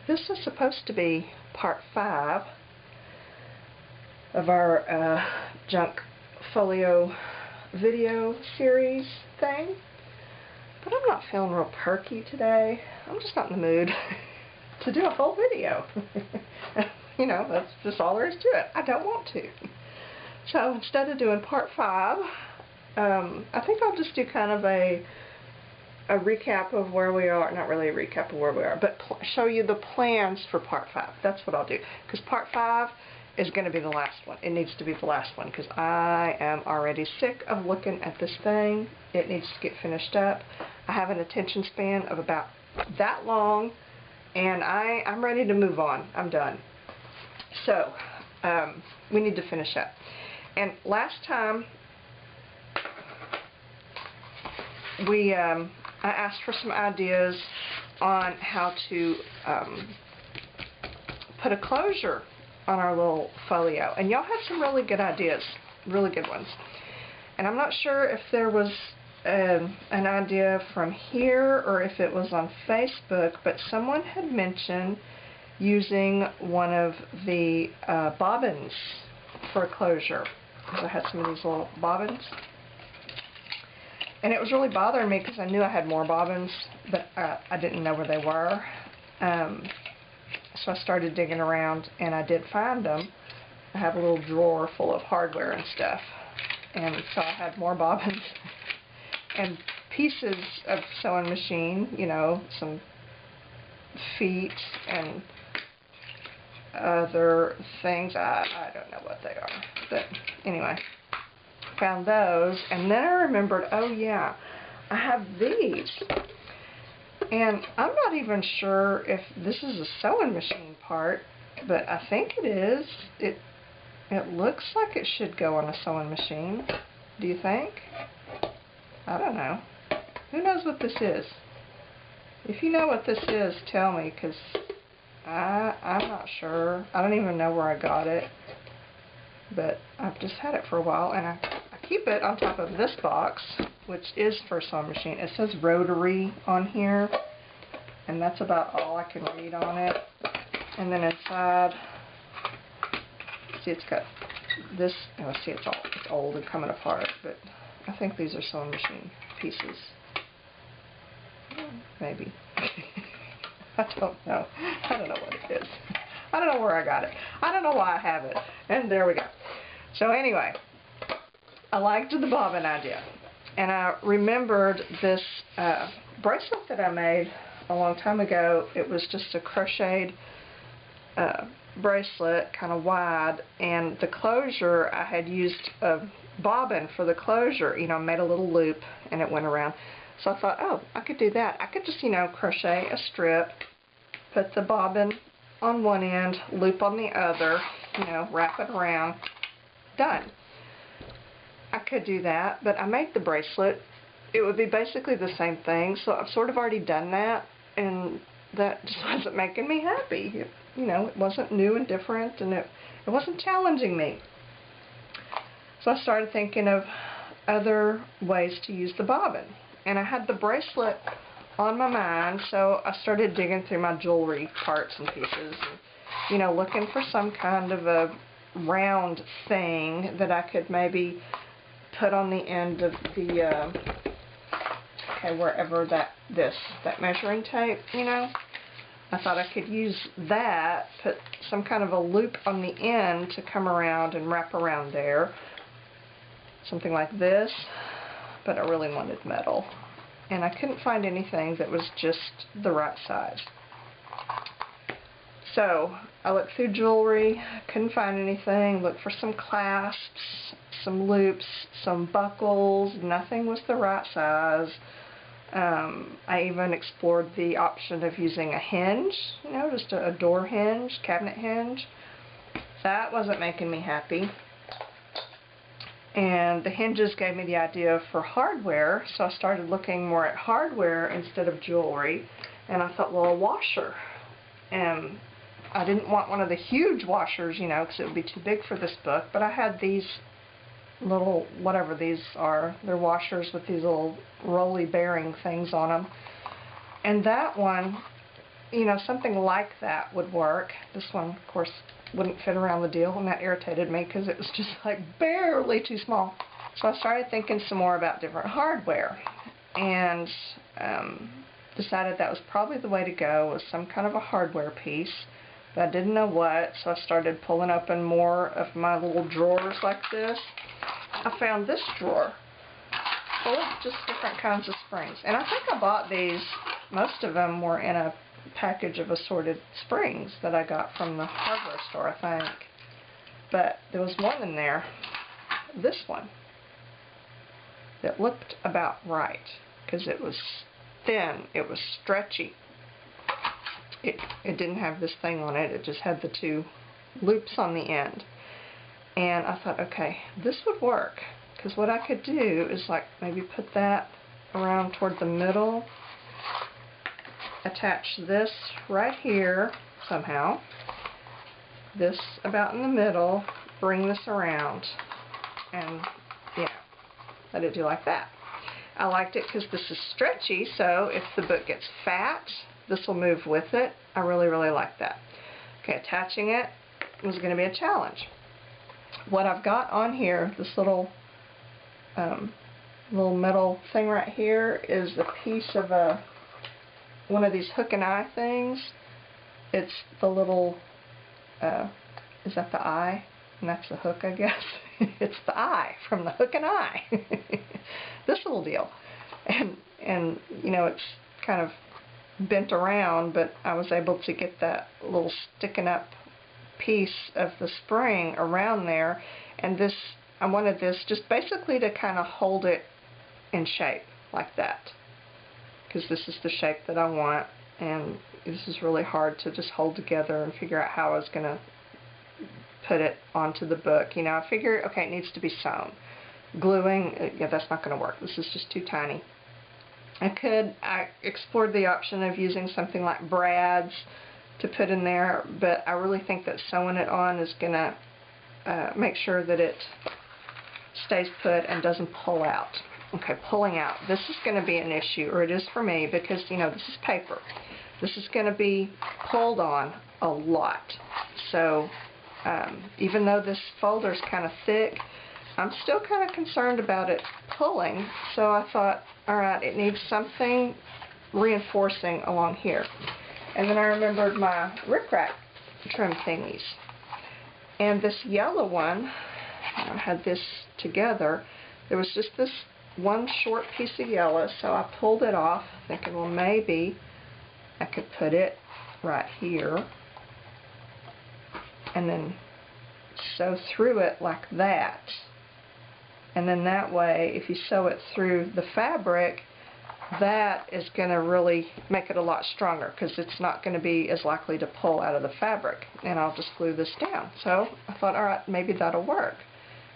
This is supposed to be part 5 of our junk folio video series thing, but I'm not feeling real perky today. I'm just not in the mood to do a whole video. You know, that's just all there is to it. I don't want to. So instead of doing part 5, I think I'll just do kind of a recap of where we are. Not really a recap of where we are, but show you the plans for part 5. That's what I'll do, because part 5 is going to be the last one. It needs to be the last one, because I am already sick of looking at this thing. It needs to get finished up. I have an attention span of about that long, and I'm ready to move on. I'm done. So we need to finish up. And last time I asked for some ideas on how to put a closure on our little folio, and y'all had some really good ideas, really good ones. And I'm not sure if there was an idea from here or if it was on Facebook, but someone had mentioned using one of the bobbins for a closure, because I had some of these little bobbins. And it was really bothering me because I knew I had more bobbins, but I didn't know where they were. So I started digging around, and I did find them. I have a little drawer full of hardware and stuff. And so I had more bobbins and pieces of sewing machine, you know, some feet and other things. I don't know what they are. But anyway, found those, and then I remembered, oh yeah, I have these, and I'm not even sure if this is a sewing machine part, but I think it is. It looks like it should go on a sewing machine. Do you think? I don't know. Who knows what this is? If you know what this is, tell me, because I'm not sure. I don't even know where I got it, but I've just had it for a while, and I keep it on top of this box, which is for a sewing machine. It says rotary on here, and that's about all I can read on it. And then inside, see, it's got this. Oh, see, it's old and coming apart, but I think these are sewing machine pieces. Maybe. I don't know. I don't know what it is. I don't know where I got it. I don't know why I have it. And there we go. So anyway, I liked the bobbin idea, and I remembered this bracelet that I made a long time ago. It was just a crocheted bracelet, kind of wide, and the closure, I had used a bobbin for the closure. You know, made a little loop and it went around. So I thought, oh, I could do that. I could just, you know, crochet a strip, put the bobbin on one end, loop on the other, you know, wrap it around, done. I could do that, but I made the bracelet. It would be basically the same thing, so I've sort of already done that, and that just wasn't making me happy. You know, it wasn't new and different, and it wasn't challenging me. So I started thinking of other ways to use the bobbin, and I had the bracelet on my mind, so I started digging through my jewelry parts and pieces, and, you know, looking for some kind of a round thing that I could maybe put on the end of the wherever that measuring tape, you know. I thought I could use that, put some kind of a loop on the end to come around and wrap around there, something like this, but I really wanted metal, and I couldn't find anything that was just the right size. So I looked through jewelry, couldn't find anything, looked for some clasps, some loops, some buckles. Nothing was the right size. I even explored the option of using a hinge, you know, just a door hinge, cabinet hinge. That wasn't making me happy. And the hinges gave me the idea for hardware, so I started looking more at hardware instead of jewelry. And I thought, well, a washer. And I didn't want one of the huge washers, you know, because it would be too big for this book, but I had these little, whatever these are, they're washers with these little rolly bearing things on them. And that one you know, something like that would work. This one, of course, wouldn't fit around the deal, and that irritated me because it was just like barely too small. So I started thinking some more about different hardware, and decided that was probably the way to go, was some kind of a hardware piece, but I didn't know what, so I started pulling open more of my little drawers like this. I found this drawer full of just different kinds of springs, and I think I bought these, most of them were in a package of assorted springs that I got from the hardware store, I think. But there was one in there, this one, that looked about right, because it was thin, it was stretchy. It didn't have this thing on it, it just had the two loops on the end. And I thought, okay, this would work, because what I could do is like maybe put that around toward the middle, attach this right here somehow, this about in the middle, bring this around, and yeah, let it do like that. I liked it because this is stretchy, so if the book gets fat, this will move with it. I really, really like that. Okay, attaching it was going to be a challenge. What I've got on here, this little metal thing right here, is a piece of one of these hook and eye things. It's the little, is that the eye? And that's the hook, I guess. It's the eye from the hook and eye. This little deal. And you know, it's kind of bent around, but I was able to get that little sticking up piece of the spring around there, and this, I wanted this just basically to kind of hold it in shape like that, because this is the shape that I want, and this is really hard to just hold together and figure out how I was going to put it onto the book. You know, I figured, okay, it needs to be sewn. Gluing, yeah, that's not going to work. This is just too tiny. I explored the option of using something like brads to put in there, but I really think that sewing it on is going to make sure that it stays put and doesn't pull out. Okay, pulling out. This is going to be an issue, or it is for me, because, you know, this is paper. This is going to be pulled on a lot. So, even though this folder is kind of thick, I'm still kind of concerned about it pulling, so I thought, alright, it needs something reinforcing along here. And then I remembered my rickrack trim thingies. And this yellow one, I had this together, there was just this one short piece of yellow, so I pulled it off, thinking, well, maybe I could put it right here, and then sew through it like that. And then that way, if you sew it through the fabric, that is going to really make it a lot stronger, because it's not going to be as likely to pull out of the fabric. And I'll just glue this down. So I thought, alright, maybe that'll work.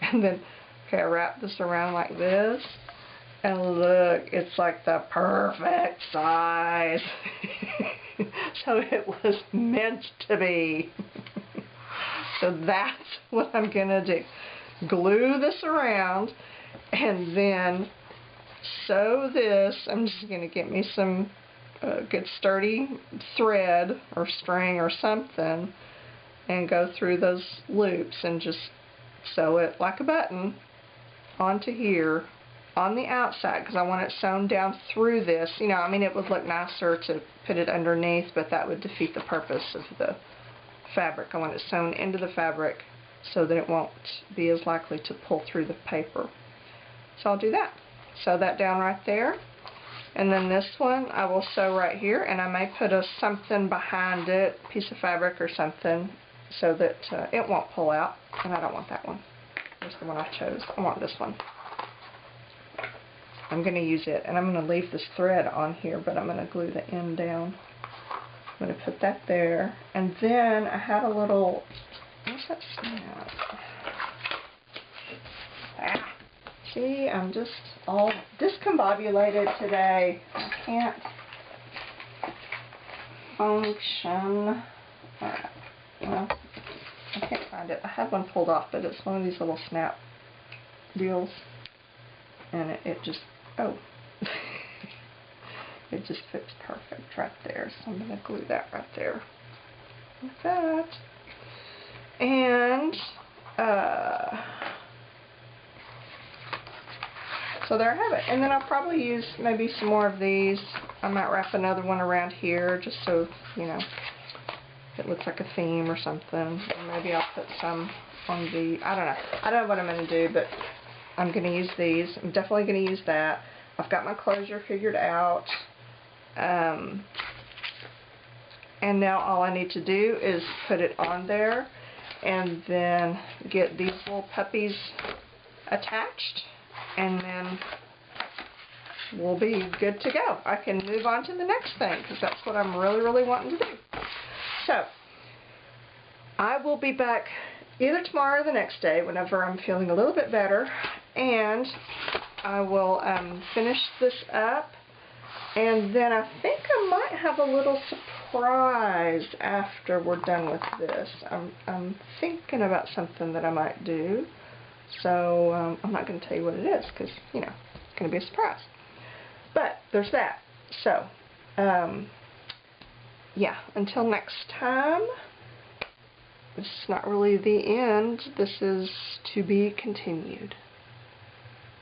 And then, okay, I wrap this around like this, and look, it's like the perfect size. So it was meant to be. So that's what I'm going to do. Glue this around, and then sew this. I'm just going to get me some good sturdy thread or string or something, and go through those loops and just sew it like a button onto here on the outside, because I want it sewn down through this. You know, I mean, it would look nicer to put it underneath, but that would defeat the purpose of the fabric. I want it sewn into the fabric so that it won't be as likely to pull through the paper. So I'll do that. Sew that down right there. And then this one I will sew right here, and I may put something behind it, piece of fabric or something, so that it won't pull out. And I don't want that one. Here's the one I chose. I want this one. I'm going to use it, and I'm going to leave this thread on here, but I'm going to glue the end down. I'm going to put that there. And then I had a little, what's that snap? Ah. See, I'm just all discombobulated today. I can't function. Alright, well, I can't find it. I had one pulled off, but it's one of these little snap deals. And it just, oh. It just fits perfect right there. So I'm going to glue that right there like that. And so there I have it. And then I'll probably use maybe some more of these. I might wrap another one around here just so, you know, it looks like a theme or something. And maybe I'll put some on the, I don't know. I don't know what I'm going to do, but I'm going to use these. I'm definitely going to use that. I've got my closure figured out. And now all I need to do is put it on there and then get these little puppies attached, and then we'll be good to go. I can move on to the next thing because that's what I'm really wanting to do. So I will be back either tomorrow or the next day whenever I'm feeling a little bit better, and I will finish this up, and then I think I might have a little surprise after we're done with this. I'm thinking about something that I might do, so I'm not going to tell you what it is because, you know, it's going to be a surprise. But there's that. So, yeah, until next time, this is not really the end. This is to be continued.